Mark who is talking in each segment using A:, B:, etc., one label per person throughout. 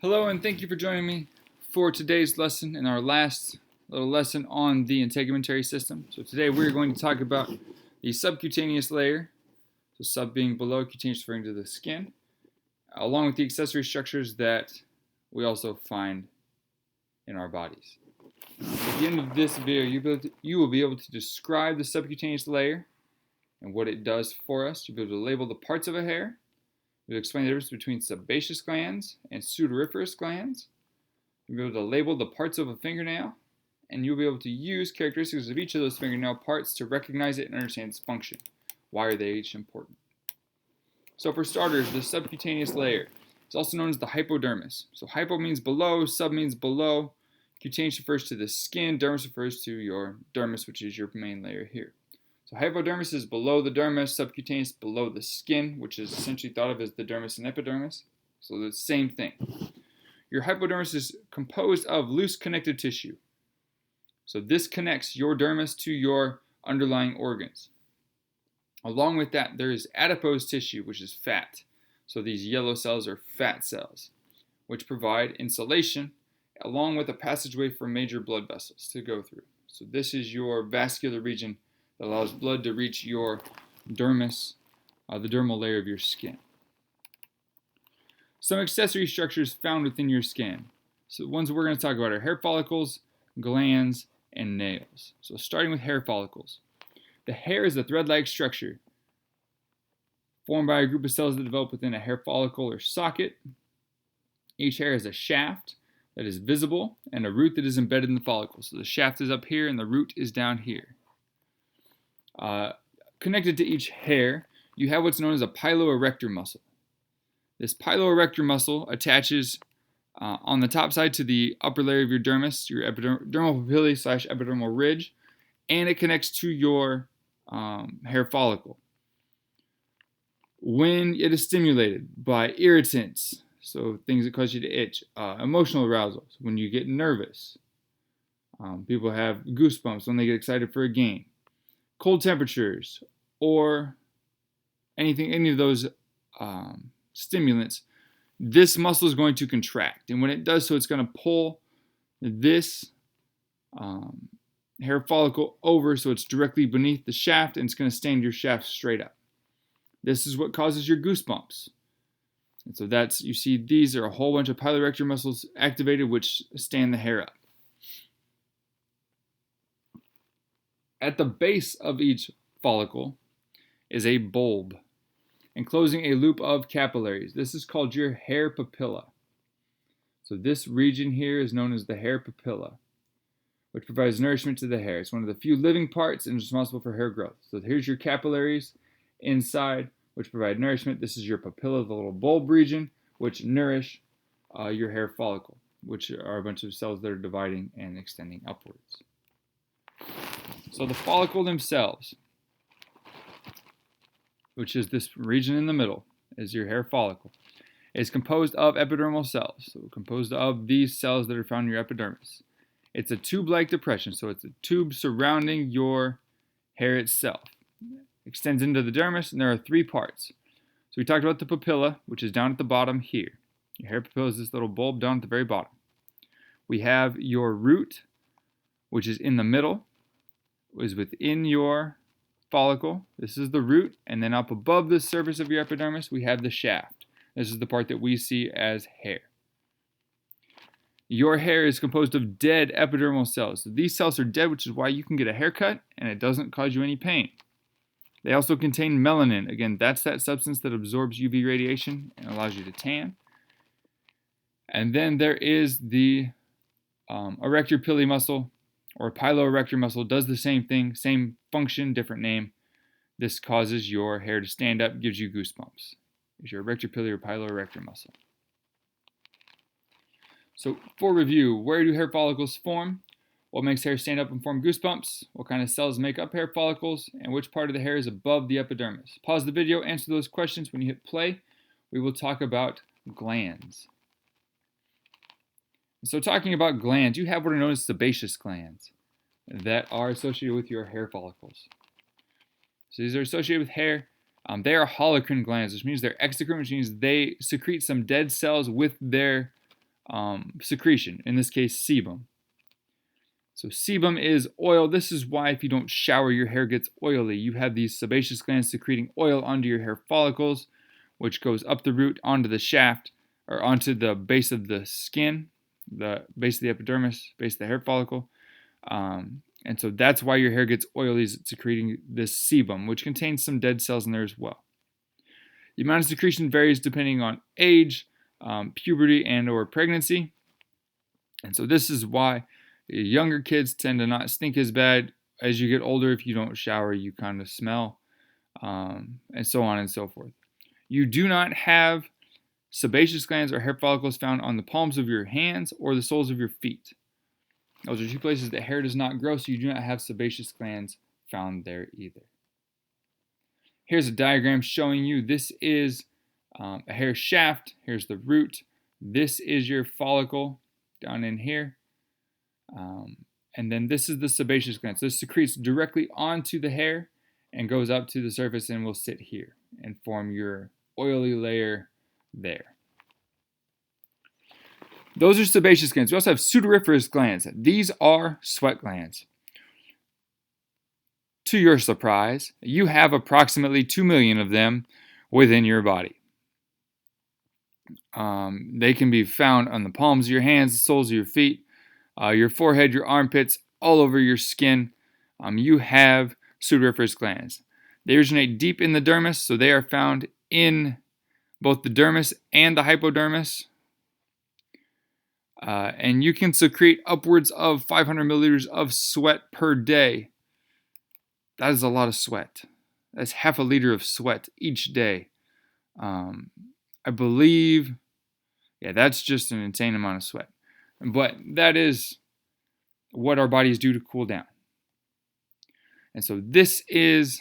A: Hello and thank you for joining me for today's lesson and our last little lesson on the integumentary system. So today we're going to talk about the subcutaneous layer, so sub being below, cutaneous referring to the skin, along with the accessory structures that we also find in our bodies. At the end of this video, you will be able to describe the subcutaneous layer and what it does for us. You'll be able to label the parts of a hair. We'll explain the difference between sebaceous glands and sudoriferous glands. You'll be able to label the parts of a fingernail, and you'll be able to use characteristics of each of those fingernail parts to recognize it and understand its function. Why are they each important? So for starters, the subcutaneous layer is also known as the hypodermis. So hypo means below, sub means below, cutaneous refers to the skin, dermis refers to your dermis, which is your main layer here. So hypodermis is below the dermis, subcutaneous below the skin, which is essentially thought of as the dermis and epidermis. So the same thing. Your hypodermis is composed of loose connective tissue. So this connects your dermis to your underlying organs. Along with that, there is adipose tissue, which is fat. So these yellow cells are fat cells, which provide insulation along with a passageway for major blood vessels to go through. So this is your vascular region that allows blood to reach your dermis, the dermal layer of your skin. Some accessory structures found within your skin. So the ones we're going to talk about are hair follicles, glands, and nails. So starting with hair follicles. The hair is a thread-like structure formed by a group of cells that develop within a hair follicle or socket. Each hair has a shaft that is visible and a root that is embedded in the follicle. So the shaft is up here and the root is down here. Connected to each hair, you have what's known as a piloerector muscle. This piloerector muscle attaches on the top side to the upper layer of your dermis, your epidermal papillae / epidermal ridge, and it connects to your hair follicle. When it is stimulated by irritants, so things that cause you to itch, emotional arousals, when you get nervous, people have goosebumps when they get excited for a game, cold temperatures, or any of those stimulants, this muscle is going to contract. And when it does so, it's going to pull this hair follicle over so it's directly beneath the shaft, and it's going to stand your shaft straight up. This is what causes your goosebumps. And so you see these are a whole bunch of piloerector muscles activated which stand the hair up. At the base of each follicle is a bulb enclosing a loop of capillaries. This is called your hair papilla. So this region here is known as the hair papilla, which provides nourishment to the hair. It's one of the few living parts and is responsible for hair growth. So here's your capillaries inside, which provide nourishment. This is your papilla, the little bulb region, which nourish your hair follicle, which are a bunch of cells that are dividing and extending upwards. So the follicle themselves, which is this region in the middle, is your hair follicle, is composed of epidermal cells, so composed of these cells that are found in your epidermis. It's a tube-like depression, so it's a tube surrounding your hair itself. It extends into the dermis, and there are three parts. So we talked about the papilla, which is down at the bottom here. Your hair papilla is this little bulb down at the very bottom. We have your root, which is in the middle, is within your follicle. This is the root, and then up above the surface of your epidermis, we have the shaft. This is the part that we see as hair. Your hair is composed of dead epidermal cells. So these cells are dead, which is why you can get a haircut and it doesn't cause you any pain. They also contain melanin. Again, that's that substance that absorbs UV radiation and allows you to tan. And then there is the erector pili muscle, or piloerector muscle, does the same thing, same function, different name. This causes your hair to stand up, gives you goosebumps. It's your erector pili or piloerector muscle. So for review, where do hair follicles form? What makes hair stand up and form goosebumps? What kind of cells make up hair follicles? And which part of the hair is above the epidermis? Pause the video, answer those questions. When you hit play, we will talk about glands. So talking about glands, you have what are known as sebaceous glands that are associated with your hair follicles. So these are associated with hair. They are holocrine glands, which means they're exocrine, which means they secrete some dead cells with their secretion, in this case sebum. So sebum is oil. This is why if you don't shower, your hair gets oily. You have these sebaceous glands secreting oil onto your hair follicles, which goes up the root onto the shaft, or onto the base of the skin, the base of the epidermis, base of the hair follicle. And so that's why your hair gets oily, is it's secreting this sebum, which contains some dead cells in there as well. The amount of secretion varies depending on age, puberty, and or pregnancy. And so this is why younger kids tend to not stink as bad. As you get older, if you don't shower, you kind of smell, and so on and so forth. You do not have sebaceous glands or hair follicles found on the palms of your hands or the soles of your feet. Those are two places that hair does not grow, so you do not have sebaceous glands found there either. Here's a diagram showing you this is a hair shaft. Here's the root. This is your follicle down in here. And then this is the sebaceous gland. So this secretes directly onto the hair and goes up to the surface and will sit here and form your oily layer there. Those are sebaceous glands. We also have sudoriferous glands. These are sweat glands. To your surprise, you have approximately 2 million of them within your body. They can be found on the palms of your hands, the soles of your feet, your forehead, your armpits, all over your skin. You have sudoriferous glands. They originate deep in the dermis, so they are found in both the dermis and the hypodermis. And you can secrete upwards of 500 milliliters of sweat per day. That is a lot of sweat. That's half a liter of sweat each day. I believe, that's just an insane amount of sweat. But that is what our bodies do to cool down. And so this is,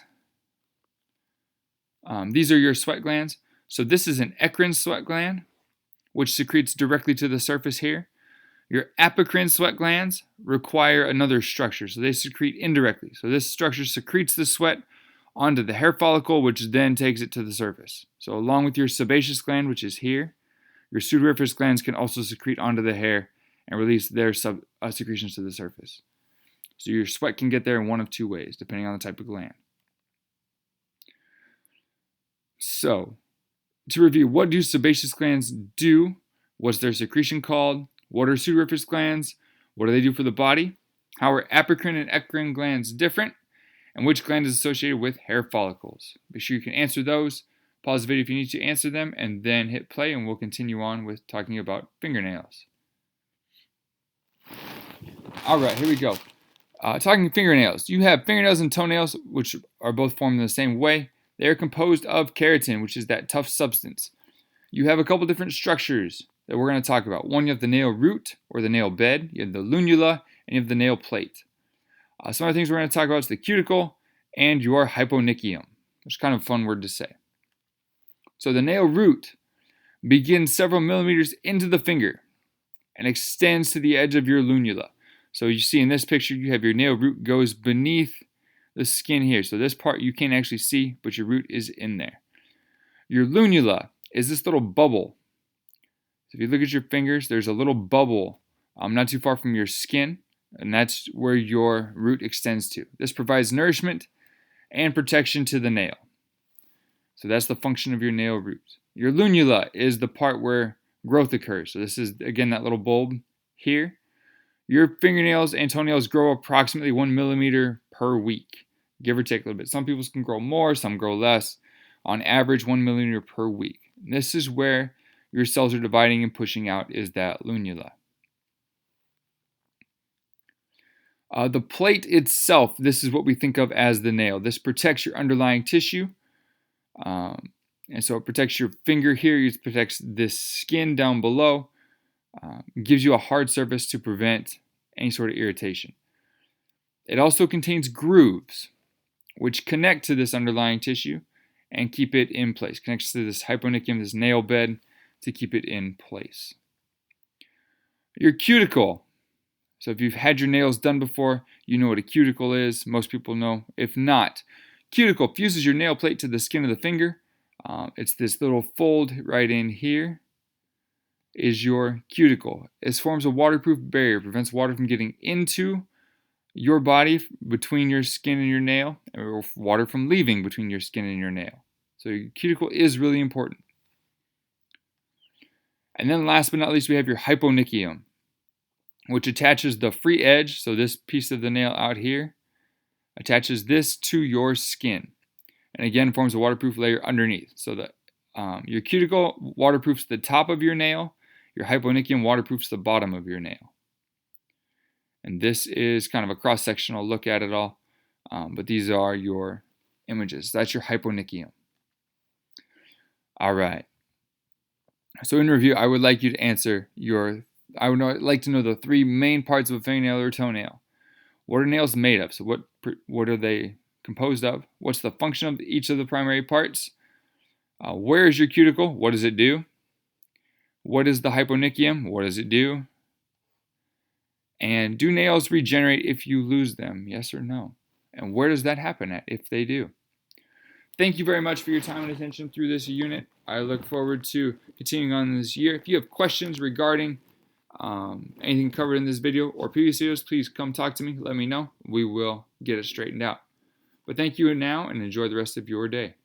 A: these are your sweat glands. So this is an eccrine sweat gland, which secretes directly to the surface here. Your apocrine sweat glands require another structure, so they secrete indirectly. So this structure secretes the sweat onto the hair follicle, which then takes it to the surface. So along with your sebaceous gland, which is here, your sudoriferous glands can also secrete onto the hair and release their secretions to the surface. So your sweat can get there in one of two ways, depending on the type of gland. So, to review, what do sebaceous glands do? What's their secretion called? What are sudoriferous glands? What do they do for the body? How are apocrine and eccrine glands different? And which gland is associated with hair follicles? Be sure you can answer those. Pause the video if you need to answer them, and then hit play, and we'll continue on with talking about fingernails. Alright, here we go. Talking fingernails. You have fingernails and toenails, which are both formed in the same way. They are composed of keratin, which is that tough substance. You have a couple different structures that we're going to talk about. One, you have the nail root, or the nail bed. You have the lunula, and you have the nail plate. Some other things we're going to talk about is the cuticle and your hyponychium, which is kind of a fun word to say. So the nail root begins several millimeters into the finger and extends to the edge of your lunula. So you see in this picture, you have your nail root goes beneath the skin here. So this part you can't actually see, but your root is in there. Your lunula is this little bubble. So if you look at your fingers, there's a little bubble not too far from your skin, and that's where your root extends to. This provides nourishment and protection to the nail. So that's the function of your nail root. Your lunula is the part where growth occurs. So this is, again, that little bulb here. Your fingernails and toenails grow approximately 1 millimeter per week, give or take a little bit. Some people can grow more, some grow less. On average, 1 millimeter per week. This is where your cells are dividing and pushing out, is that lunula. The plate itself, this is what we think of as the nail. This protects your underlying tissue. And so it protects your finger here. It protects this skin down below. Gives you a hard surface to prevent any sort of irritation. It also contains grooves, which connect to this underlying tissue and keep it in place. Connects to this hyponychium, this nail bed, to keep it in place. Your cuticle. So if you've had your nails done before, you know what a cuticle is. Most people know. If not, cuticle fuses your nail plate to the skin of the finger. It's this little fold right in here. is your cuticle. It forms a waterproof barrier, prevents water from getting into your body between your skin and your nail, or water from leaving between your skin and your nail. So your cuticle is really important. And then last but not least, we have your hyponychium, which attaches the free edge, so this piece of the nail out here, attaches this to your skin. And again, forms a waterproof layer underneath. So that your cuticle waterproofs the top of your nail, your hyponychium waterproofs the bottom of your nail. And this is kind of a cross-sectional look at it all, but these are your images. That's your hyponychium. All right. So in review, I would like you to answer I would like to know the three main parts of a fingernail or toenail. What are nails made of? So what are they composed of? What's the function of each of the primary parts? Where is your cuticle? What does it do? What is the hyponychium? What does it do? And do nails regenerate if you lose them? Yes or no? And where does that happen at if they do? Thank you very much for your time and attention through this unit. I look forward to continuing on this year. If you have questions regarding anything covered in this video or previous videos, please come talk to me. Let me know. We will get it straightened out. But thank you now and enjoy the rest of your day.